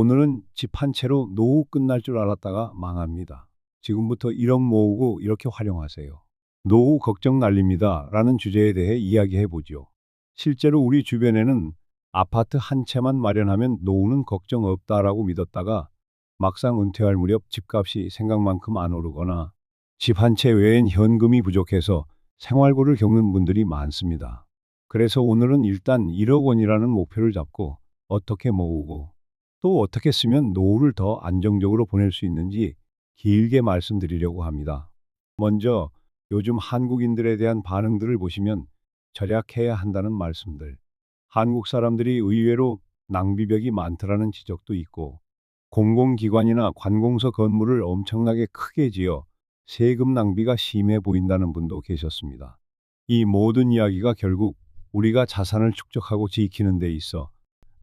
오늘은 집 한 채로 노후 끝날 줄 알았다가 망합니다. 지금부터 1억 모으고 이렇게 활용하세요. 노후 걱정 날립니다. 라는 주제에 대해 이야기해 보죠. 실제로 우리 주변에는 아파트 한 채만 마련하면 노후는 걱정 없다라고 믿었다가 막상 은퇴할 무렵 집값이 생각만큼 안 오르거나 집 한 채 외엔 현금이 부족해서 생활고를 겪는 분들이 많습니다. 그래서 오늘은 일단 1억 원이라는 목표를 잡고 어떻게 모으고 또 어떻게 쓰면 노후를 더 안정적으로 보낼 수 있는지 길게 말씀드리려고 합니다. 먼저 요즘 한국인들에 대한 반응들을 보시면 절약해야 한다는 말씀들. 한국 사람들이 의외로 낭비벽이 많더라는 지적도 있고, 공공기관이나 관공서 건물을 엄청나게 크게 지어 세금 낭비가 심해 보인다는 분도 계셨습니다. 이 모든 이야기가 결국 우리가 자산을 축적하고 지키는 데 있어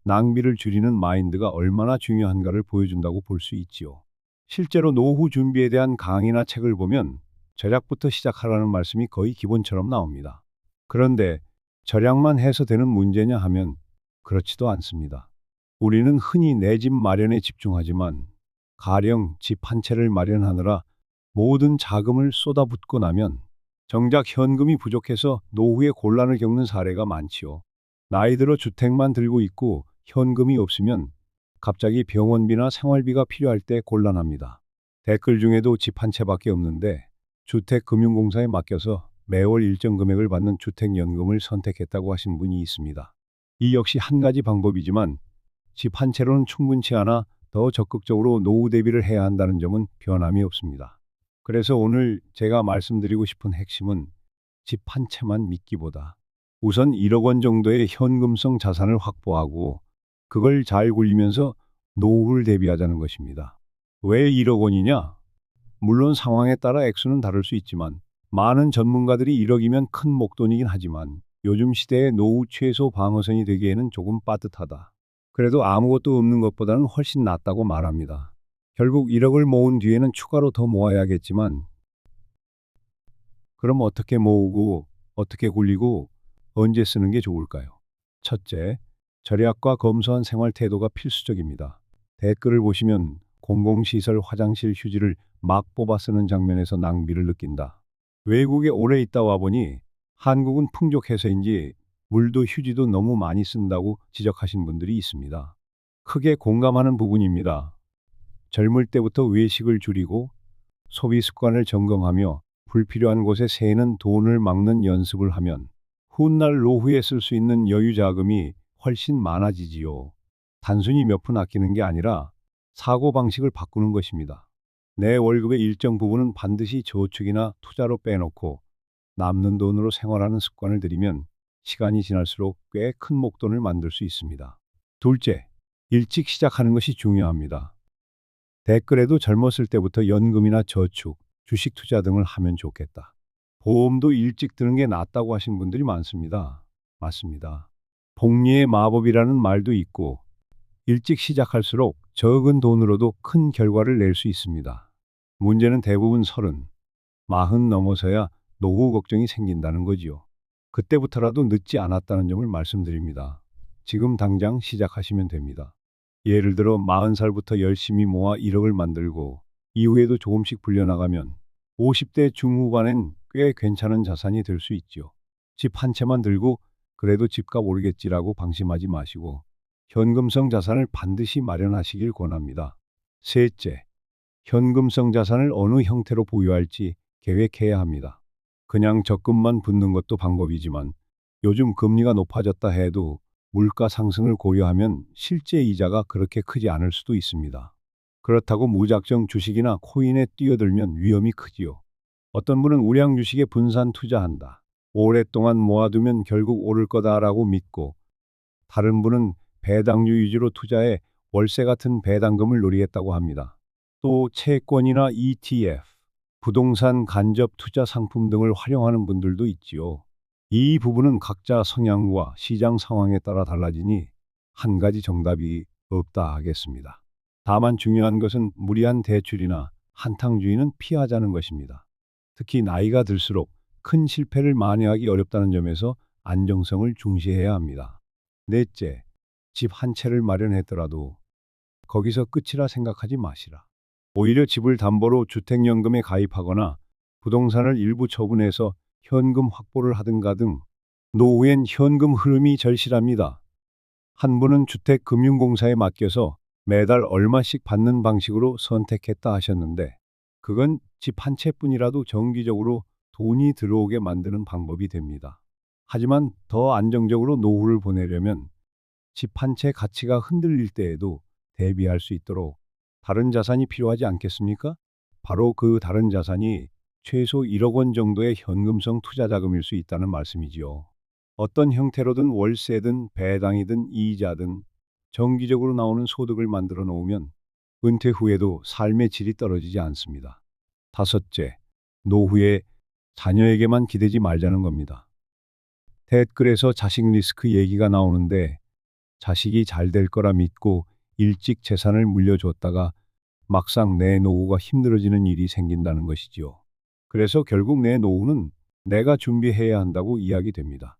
낭비를 줄이는 마인드가 얼마나 중요한가를 보여준다고 볼 수 있지요. 실제로 노후 준비에 대한 강의나 책을 보면 절약부터 시작하라는 말씀이 거의 기본처럼 나옵니다. 그런데 절약만 해서 되는 문제냐 하면 그렇지도 않습니다. 우리는 흔히 내 집 마련에 집중하지만 가령 집 한 채를 마련하느라 모든 자금을 쏟아붓고 나면 정작 현금이 부족해서 노후에 곤란을 겪는 사례가 많지요. 나이 들어 주택만 들고 있고 현금이 없으면 갑자기 병원비나 생활비가 필요할 때 곤란합니다. 댓글 중에도 집 한 채밖에 없는데 주택금융공사에 맡겨서 매월 일정 금액을 받는 주택연금을 선택했다고 하신 분이 있습니다. 이 역시 한 가지 방법이지만 집 한 채로는 충분치 않아 더 적극적으로 노후 대비를 해야 한다는 점은 변함이 없습니다. 그래서 오늘 제가 말씀드리고 싶은 핵심은 집 한 채만 믿기보다 우선 1억 원 정도의 현금성 자산을 확보하고 그걸 잘 굴리면서 노후를 대비하자는 것입니다. 왜 1억 원이냐? 물론 상황에 따라 액수는 다를 수 있지만 많은 전문가들이 1억이면 큰 목돈이긴 하지만 요즘 시대의 노후 최소 방어선이 되기에는 조금 빠듯하다. 그래도 아무것도 없는 것보다는 훨씬 낫다고 말합니다. 결국 1억을 모은 뒤에는 추가로 더 모아야겠지만 그럼 어떻게 모으고 어떻게 굴리고 언제 쓰는 게 좋을까요? 첫째, 절약과 검소한 생활 태도가 필수적입니다. 댓글을 보시면 공공시설 화장실 휴지를 막 뽑아 쓰는 장면에서 낭비를 느낀다. 외국에 오래 있다 와보니 한국은 풍족해서인지 물도 휴지도 너무 많이 쓴다고 지적하신 분들이 있습니다. 크게 공감하는 부분입니다. 젊을 때부터 외식을 줄이고 소비 습관을 점검하며 불필요한 곳에 새는 돈을 막는 연습을 하면 훗날 노후에 쓸 수 있는 여유 자금이 훨씬 많아지지요. 단순히 몇 푼 아끼는 게 아니라 사고방식을 바꾸는 것입니다. 내 월급의 일정 부분은 반드시 저축이나 투자로 빼놓고 남는 돈으로 생활하는 습관을 들이면 시간이 지날수록 꽤 큰 목돈을 만들 수 있습니다. 둘째, 일찍 시작하는 것이 중요합니다. 댓글에도 젊었을 때부터 연금이나 저축, 주식 투자 등을 하면 좋겠다. 보험도 일찍 드는 게 낫다고 하신 분들이 많습니다. 맞습니다. 복리의 마법이라는 말도 있고 일찍 시작할수록 적은 돈으로도 큰 결과를 낼 수 있습니다. 문제는 대부분 30, 40 넘어서야 노후 걱정이 생긴다는 거지요. 그때부터라도 늦지 않았다는 점을 말씀드립니다. 지금 당장 시작하시면 됩니다. 예를 들어 40살부터 열심히 모아 1억을 만들고 이후에도 조금씩 불려나가면 50대 중후반엔 꽤 괜찮은 자산이 될 수 있죠. 집 한 채만 들고 그래도 집값 오르겠지라고 방심하지 마시고 현금성 자산을 반드시 마련하시길 권합니다. 셋째, 현금성 자산을 어느 형태로 보유할지 계획해야 합니다. 그냥 적금만 붓는 것도 방법이지만 요즘 금리가 높아졌다 해도 물가 상승을 고려하면 실제 이자가 그렇게 크지 않을 수도 있습니다. 그렇다고 무작정 주식이나 코인에 뛰어들면 위험이 크지요. 어떤 분은 우량 주식에 분산 투자한다. 오랫동안 모아두면 결국 오를 거다라고 믿고 다른 분은 배당주 위주로 투자해 월세 같은 배당금을 노리겠다고 합니다. 또 채권이나 ETF, 부동산 간접 투자 상품 등을 활용하는 분들도 있지요. 이 부분은 각자 성향과 시장 상황에 따라 달라지니 한 가지 정답이 없다 하겠습니다. 다만 중요한 것은 무리한 대출이나 한탕주의는 피하자는 것입니다. 특히 나이가 들수록 큰 실패를 만회하기 어렵다는 점에서 안정성을 중시해야 합니다. 넷째, 집 한 채를 마련했더라도 거기서 끝이라 생각하지 마시라. 오히려 집을 담보로 주택연금에 가입하거나 부동산을 일부 처분해서 현금 확보를 하든가 등 노후엔 현금 흐름이 절실합니다. 한 분은 주택금융공사에 맡겨서 매달 얼마씩 받는 방식으로 선택했다 하셨는데 그건 집 한 채뿐이라도 정기적으로 돈이 들어오게 만드는 방법이 됩니다. 하지만 더 안정적으로 노후를 보내려면 집 한 채 가치가 흔들릴 때에도 대비할 수 있도록 다른 자산이 필요하지 않겠습니까? 바로 그 다른 자산이 최소 1억 원 정도의 현금성 투자 자금일 수 있다는 말씀이지요. 어떤 형태로든 월세든 배당이든 이자든 정기적으로 나오는 소득을 만들어 놓으면 은퇴 후에도 삶의 질이 떨어지지 않습니다. 다섯째, 노후에 자녀에게만 기대지 말자는 겁니다. 댓글에서 자식 리스크 얘기가 나오는데 자식이 잘 될 거라 믿고 일찍 재산을 물려줬다가 막상 내 노후가 힘들어지는 일이 생긴다는 것이지요. 그래서 결국 내 노후는 내가 준비해야 한다고 이야기됩니다.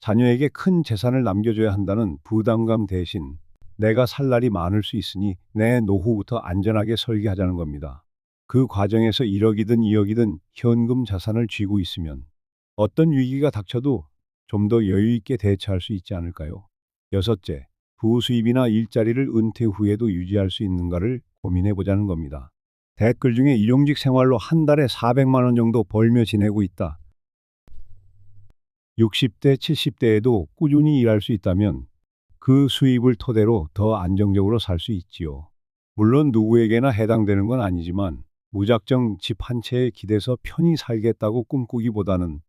자녀에게 큰 재산을 남겨줘야 한다는 부담감 대신 내가 살 날이 많을 수 있으니 내 노후부터 안전하게 설계하자는 겁니다. 그 과정에서 1억이든 2억이든 현금 자산을 쥐고 있으면 어떤 위기가 닥쳐도 좀 더 여유 있게 대처할 수 있지 않을까요? 여섯째, 부수입이나 일자리를 은퇴 후에도 유지할 수 있는가를 고민해 보자는 겁니다. 댓글 중에 일용직 생활로 한 달에 400만 원 정도 벌며 지내고 있다. 60대, 70대에도 꾸준히 일할 수 있다면 그 수입을 토대로 더 안정적으로 살 수 있지요. 물론 누구에게나 해당되는 건 아니지만 무작정 집 한 채에 기대서 편히 살겠다고 꿈꾸기보다는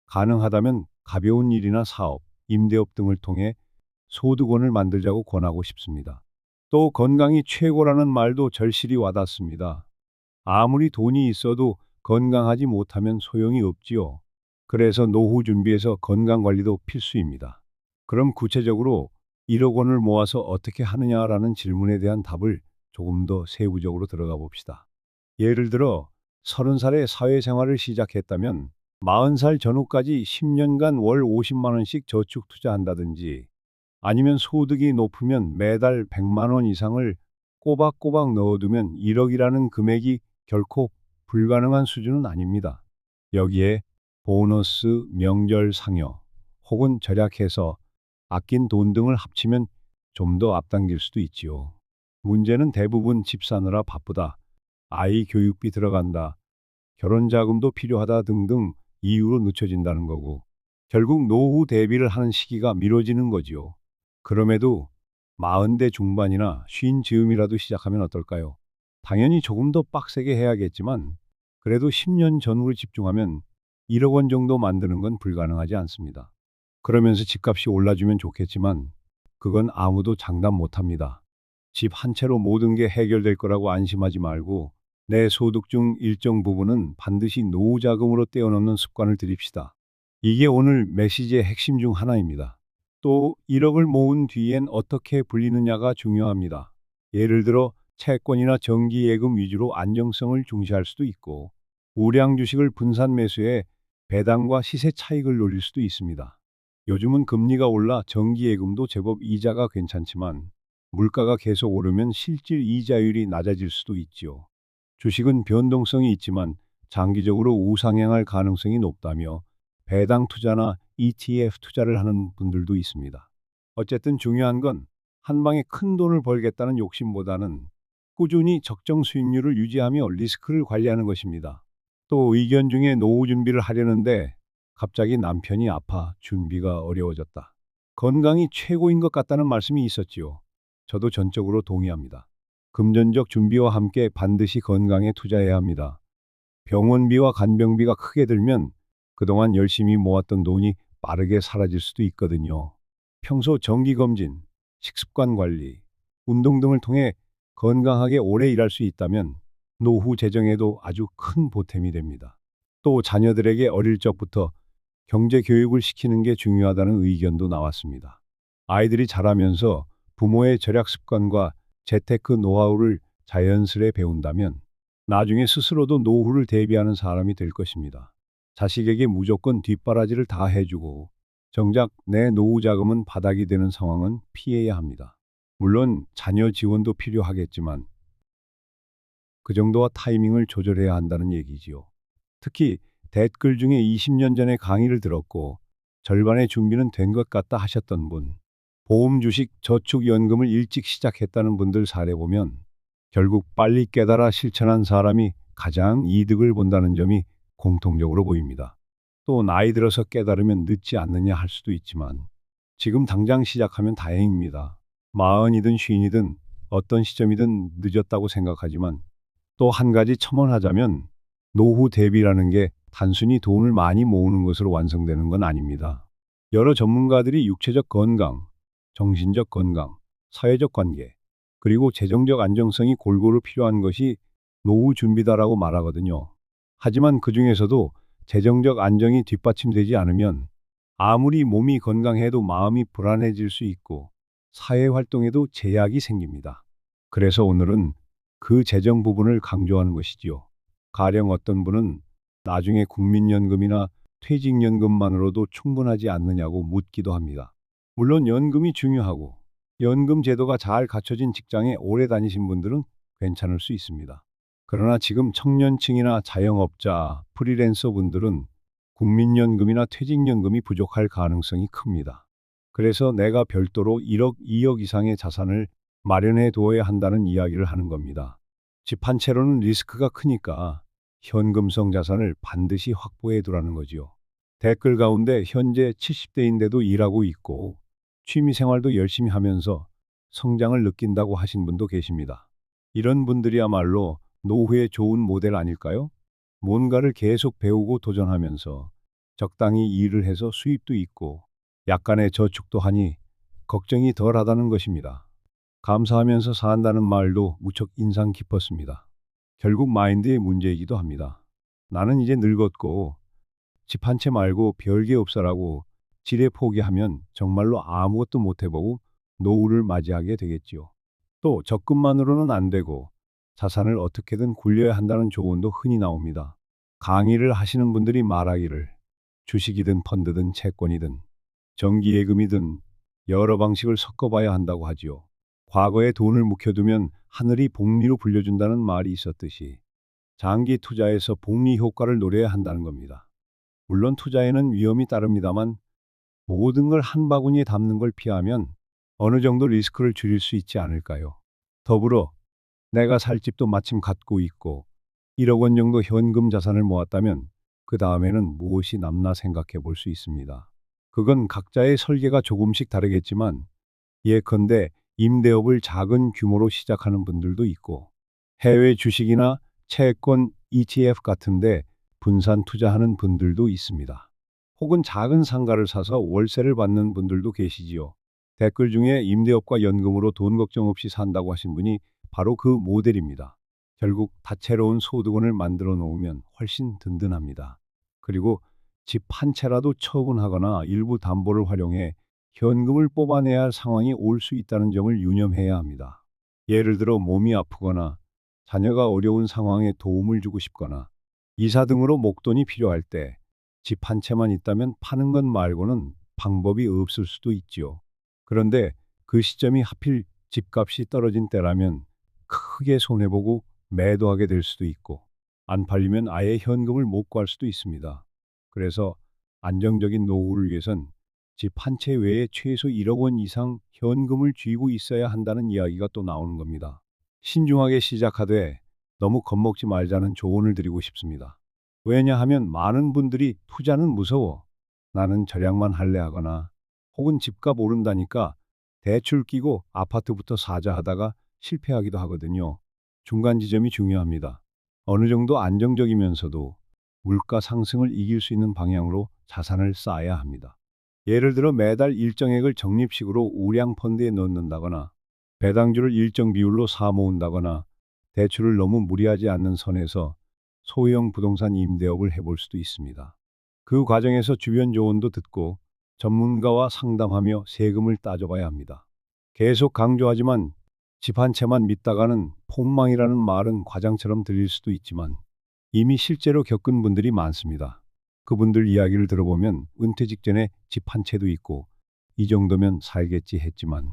가능하다면 가벼운 일이나 사업, 임대업 등을 통해 소득원을 만들자고 권하고 싶습니다. 또 건강이 최고라는 말도 절실히 와닿습니다. 아무리 돈이 있어도 건강하지 못하면 소용이 없지요. 그래서 노후 준비에서 건강 관리도 필수입니다. 그럼 구체적으로 1억 원을 모아서 어떻게 하느냐라는 질문에 대한 답을 조금 더 세부적으로 들어가 봅시다. 예를 들어 30살에 사회생활을 시작했다면 40살 전후까지 10년간 월 50만 원씩 저축 투자한다든지 아니면 소득이 높으면 매달 100만 원 이상을 꼬박꼬박 넣어두면 1억이라는 금액이 결코 불가능한 수준은 아닙니다. 여기에 보너스, 명절 상여 혹은 절약해서 아낀 돈 등을 합치면 좀 더 앞당길 수도 있지요. 문제는 대부분 집 사느라 바쁘다, 아이 교육비 들어간다, 결혼 자금도 필요하다 등등 이유로 늦춰진다는 거고 결국 노후 대비를 하는 시기가 미뤄지는 거지요. 그럼에도 40대 중반이나 50 즈음이라도 시작하면 어떨까요? 당연히 조금 더 빡세게 해야겠지만 그래도 10년 전후로 집중하면 1억 원 정도 만드는 건 불가능하지 않습니다. 그러면서 집값이 올라주면 좋겠지만 그건 아무도 장담 못합니다. 집 한 채로 모든 게 해결될 거라고 안심하지 말고 내 소득 중 일정 부분은 반드시 노후 자금으로 떼어놓는 습관을 들입시다. 이게 오늘 메시지의 핵심 중 하나입니다. 또 1억을 모은 뒤엔 어떻게 불리느냐가 중요합니다. 예를 들어 채권이나 정기예금 위주로 안정성을 중시할 수도 있고 우량 주식을 분산 매수해 배당과 시세 차익을 노릴 수도 있습니다. 요즘은 금리가 올라 정기예금도 제법 이자가 괜찮지만 물가가 계속 오르면 실질 이자율이 낮아질 수도 있지요. 주식은 변동성이 있지만 장기적으로 우상향할 가능성이 높다며 배당 투자나 ETF 투자를 하는 분들도 있습니다. 어쨌든 중요한 건 한 방에 큰 돈을 벌겠다는 욕심보다는 꾸준히 적정 수익률을 유지하며 리스크를 관리하는 것입니다. 또 의견 중에 노후 준비를 하려는데 갑자기 남편이 아파 준비가 어려워졌다, 건강이 최고인 것 같다는 말씀이 있었지요. 저도 전적으로 동의합니다. 금전적 준비와 함께 반드시 건강에 투자해야 합니다. 병원비와 간병비가 크게 들면 그동안 열심히 모았던 돈이 빠르게 사라질 수도 있거든요. 평소 정기검진, 식습관 관리, 운동 등을 통해 건강하게 오래 일할 수 있다면 노후 재정에도 아주 큰 보탬이 됩니다. 또 자녀들에게 어릴 적부터 경제 교육을 시키는 게 중요하다는 의견도 나왔습니다. 아이들이 자라면서 부모의 절약 습관과 재테크 노하우를 자연스레 배운다면 나중에 스스로도 노후를 대비하는 사람이 될 것입니다. 자식에게 무조건 뒷바라지를 다 해주고 정작 내 노후 자금은 바닥이 되는 상황은 피해야 합니다. 물론 자녀 지원도 필요하겠지만 그 정도와 타이밍을 조절해야 한다는 얘기지요. 특히 댓글 중에 20년 전에 강의를 들었고 절반의 준비는 된 것 같다 하셨던 분, 보험, 주식, 저축, 연금을 일찍 시작했다는 분들 사례 보면 결국 빨리 깨달아 실천한 사람이 가장 이득을 본다는 점이 공통적으로 보입니다. 또 나이 들어서 깨달으면 늦지 않느냐 할 수도 있지만 지금 당장 시작하면 다행입니다. 마흔이든 쉰이든 어떤 시점이든 늦었다고 생각하지만 또 한 가지 첨언하자면 노후 대비라는 게 단순히 돈을 많이 모으는 것으로 완성되는 건 아닙니다. 여러 전문가들이 육체적 건강, 정신적 건강, 사회적 관계, 그리고 재정적 안정성이 골고루 필요한 것이 노후 준비다라고 말하거든요. 하지만 그 중에서도 재정적 안정이 뒷받침되지 않으면 아무리 몸이 건강해도 마음이 불안해질 수 있고 사회 활동에도 제약이 생깁니다. 그래서 오늘은 그 재정 부분을 강조하는 것이지요. 가령 어떤 분은 나중에 국민연금이나 퇴직연금만으로도 충분하지 않느냐고 묻기도 합니다. 물론 연금이 중요하고 연금 제도가 잘 갖춰진 직장에 오래 다니신 분들은 괜찮을 수 있습니다. 그러나 지금 청년층이나 자영업자, 프리랜서 분들은 국민연금이나 퇴직연금이 부족할 가능성이 큽니다. 그래서 내가 별도로 1억, 2억 이상의 자산을 마련해 두어야 한다는 이야기를 하는 겁니다. 집 한 채로는 리스크가 크니까 현금성 자산을 반드시 확보해 두라는 거지요. 댓글 가운데 현재 70대인데도 일하고 있고 취미 생활도 열심히 하면서 성장을 느낀다고 하신 분도 계십니다. 이런 분들이야말로 노후에 좋은 모델 아닐까요? 뭔가를 계속 배우고 도전하면서 적당히 일을 해서 수입도 있고 약간의 저축도 하니 걱정이 덜하다는 것입니다. 감사하면서 산다는 말도 무척 인상 깊었습니다. 결국 마인드의 문제이기도 합니다. 나는 이제 늙었고 집 한 채 말고 별게 없어라고 지레 포기하면 정말로 아무것도 못 해보고 노후를 맞이하게 되겠지요. 또 적금만으로는 안 되고 자산을 어떻게든 굴려야 한다는 조언도 흔히 나옵니다. 강의를 하시는 분들이 말하기를 주식이든 펀드든 채권이든 정기예금이든 여러 방식을 섞어봐야 한다고 하지요. 과거에 돈을 묵혀두면 하늘이 복리로 불려준다는 말이 있었듯이 장기 투자에서 복리 효과를 노려야 한다는 겁니다. 물론 투자에는 위험이 따릅니다만 모든 걸 한 바구니에 담는 걸 피하면 어느 정도 리스크를 줄일 수 있지 않을까요? 더불어 내가 살 집도 마침 갖고 있고 1억 원 정도 현금 자산을 모았다면 그 다음에는 무엇이 남나 생각해 볼 수 있습니다. 그건 각자의 설계가 조금씩 다르겠지만 예컨대 임대업을 작은 규모로 시작하는 분들도 있고 해외 주식이나 채권 ETF 같은데 분산 투자하는 분들도 있습니다. 혹은 작은 상가를 사서 월세를 받는 분들도 계시지요. 댓글 중에 임대업과 연금으로 돈 걱정 없이 산다고 하신 분이 바로 그 모델입니다. 결국 다채로운 소득원을 만들어 놓으면 훨씬 든든합니다. 그리고 집 한 채라도 처분하거나 일부 담보를 활용해 현금을 뽑아내야 할 상황이 올 수 있다는 점을 유념해야 합니다. 예를 들어 몸이 아프거나 자녀가 어려운 상황에 도움을 주고 싶거나 이사 등으로 목돈이 필요할 때 집 한 채만 있다면 파는 것 말고는 방법이 없을 수도 있지요. 그런데 그 시점이 하필 집값이 떨어진 때라면 크게 손해보고 매도하게 될 수도 있고 안 팔리면 아예 현금을 못 구할 수도 있습니다. 그래서 안정적인 노후를 위해선 집 한 채 외에 최소 1억 원 이상 현금을 쥐고 있어야 한다는 이야기가 또 나오는 겁니다. 신중하게 시작하되 너무 겁먹지 말자는 조언을 드리고 싶습니다. 왜냐하면 많은 분들이 투자는 무서워, 나는 절약만 할래 하거나 혹은 집값 오른다니까 대출 끼고 아파트부터 사자 하다가 실패하기도 하거든요. 중간 지점이 중요합니다. 어느 정도 안정적이면서도 물가 상승을 이길 수 있는 방향으로 자산을 쌓아야 합니다. 예를 들어 매달 일정액을 적립식으로 우량 펀드에 넣는다거나 배당주를 일정 비율로 사 모은다거나 대출을 너무 무리하지 않는 선에서 소형 부동산 임대업을 해볼 수도 있습니다. 그 과정에서 주변 조언도 듣고 전문가와 상담하며 세금을 따져봐야 합니다. 계속 강조하지만 집 한 채만 믿다가는 폭망이라는 말은 과장처럼 들릴 수도 있지만 이미 실제로 겪은 분들이 많습니다. 그분들 이야기를 들어보면 은퇴 직전에 집 한 채도 있고 이 정도면 살겠지 했지만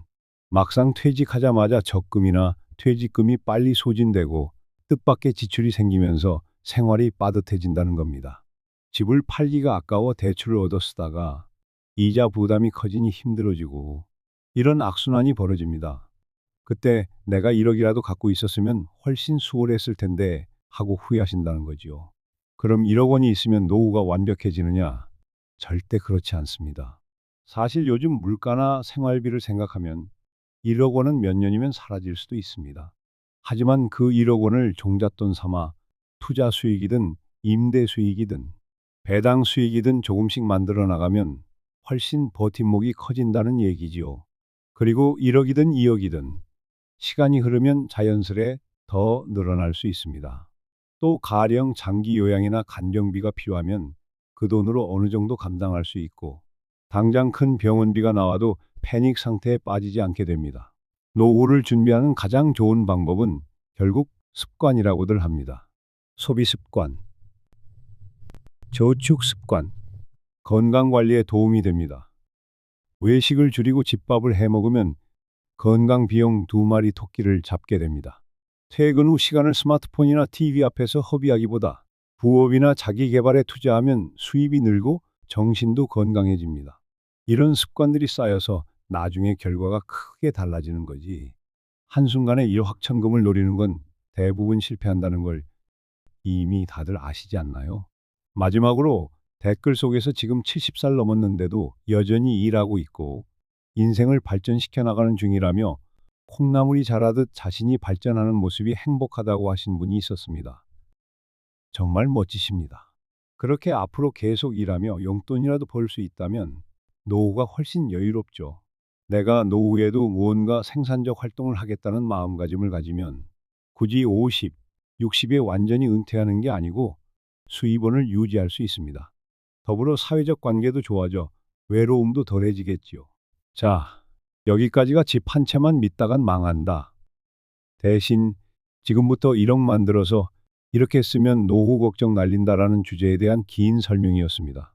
막상 퇴직하자마자 적금이나 퇴직금이 빨리 소진되고 뜻밖의 지출이 생기면서 생활이 빠듯해진다는 겁니다. 집을 팔기가 아까워 대출을 얻어 쓰다가 이자 부담이 커지니 힘들어지고 이런 악순환이 벌어집니다. 그때 내가 1억이라도 갖고 있었으면 훨씬 수월했을 텐데 하고 후회하신다는 거지요. 그럼 1억 원이 있으면 노후가 완벽해지느냐? 절대 그렇지 않습니다. 사실 요즘 물가나 생활비를 생각하면 1억 원은 몇 년이면 사라질 수도 있습니다. 하지만 그 1억 원을 종잣돈 삼아 투자 수익이든 임대 수익이든 배당 수익이든 조금씩 만들어 나가면 훨씬 버팀목이 커진다는 얘기지요. 그리고 1억이든 2억이든 시간이 흐르면 자연스레 더 늘어날 수 있습니다. 또 가령 장기 요양이나 간병비가 필요하면 그 돈으로 어느 정도 감당할 수 있고 당장 큰 병원비가 나와도 패닉 상태에 빠지지 않게 됩니다. 노후를 준비하는 가장 좋은 방법은 결국 습관이라고들 합니다. 소비 습관, 저축 습관, 건강 관리에 도움이 됩니다. 외식을 줄이고 집밥을 해 먹으면 건강 비용 2마리 토끼를 잡게 됩니다. 퇴근 후 시간을 스마트폰이나 TV 앞에서 허비하기보다 부업이나 자기 개발에 투자하면 수입이 늘고 정신도 건강해집니다. 이런 습관들이 쌓여서 나중에 결과가 크게 달라지는 거지. 한순간에 일확천금을 노리는 건 대부분 실패한다는 걸 이미 다들 아시지 않나요? 마지막으로 댓글 속에서 지금 70살 넘었는데도 여전히 일하고 있고 인생을 발전시켜 나가는 중이라며 콩나물이 자라듯 자신이 발전하는 모습이 행복하다고 하신 분이 있었습니다. 정말 멋지십니다. 그렇게 앞으로 계속 일하며 용돈이라도 벌 수 있다면 노후가 훨씬 여유롭죠. 내가 노후에도 무언가 생산적 활동을 하겠다는 마음가짐을 가지면 굳이 50, 60에 완전히 은퇴하는 게 아니고 수입원을 유지할 수 있습니다. 더불어 사회적 관계도 좋아져 외로움도 덜해지겠지요. 자, 여기까지가 집 한 채만 믿다간 망한다. 대신 지금부터 1억 만들어서 이렇게 쓰면 노후 걱정 날린다라는 주제에 대한 긴 설명이었습니다.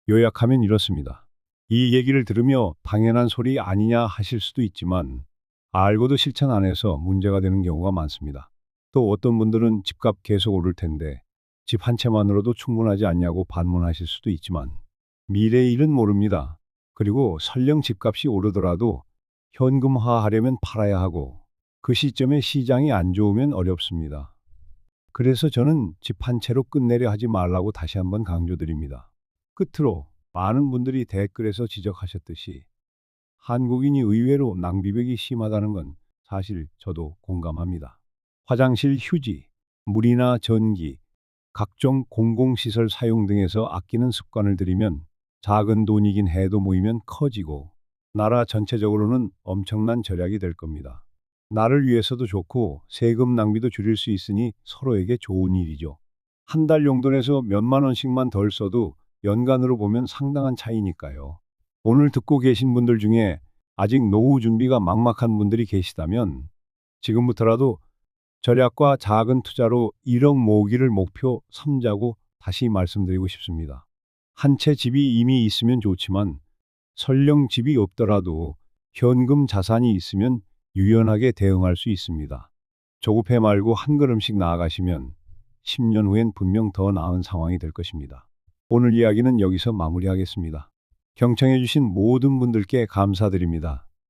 요약하면 이렇습니다. 이 얘기를 들으며 당연한 소리 아니냐 하실 수도 있지만 알고도 실천 안 해서 문제가 되는 경우가 많습니다. 또 어떤 분들은 집값 계속 오를 텐데 집 한 채만으로도 충분하지 않냐고 반문하실 수도 있지만 미래의 일은 모릅니다. 그리고 설령 집값이 오르더라도 현금화하려면 팔아야 하고 그 시점에 시장이 안 좋으면 어렵습니다. 그래서 저는 집 한 채로 끝내려 하지 말라고 다시 한번 강조드립니다. 끝으로 많은 분들이 댓글에서 지적하셨듯이 한국인이 의외로 낭비벽이 심하다는 건 사실 저도 공감합니다. 화장실 휴지, 물이나 전기, 각종 공공시설 사용 등에서 아끼는 습관을 들이면 작은 돈이긴 해도 모이면 커지고 나라 전체적으로는 엄청난 절약이 될 겁니다. 나를 위해서도 좋고 세금 낭비도 줄일 수 있으니 서로에게 좋은 일이죠. 한 달 용돈에서 몇만 원씩만 덜 써도 연간으로 보면 상당한 차이니까요. 오늘 듣고 계신 분들 중에 아직 노후 준비가 막막한 분들이 계시다면 지금부터라도 절약과 작은 투자로 1억 모으기를 목표 삼자고 다시 말씀드리고 싶습니다. 한 채 집이 이미 있으면 좋지만 설령 집이 없더라도 현금 자산이 있으면 유연하게 대응할 수 있습니다. 조급해 말고 한 걸음씩 나아가시면 10년 후엔 분명 더 나은 상황이 될 것입니다. 오늘 이야기는 여기서 마무리하겠습니다. 경청해 주신 모든 분들께 감사드립니다.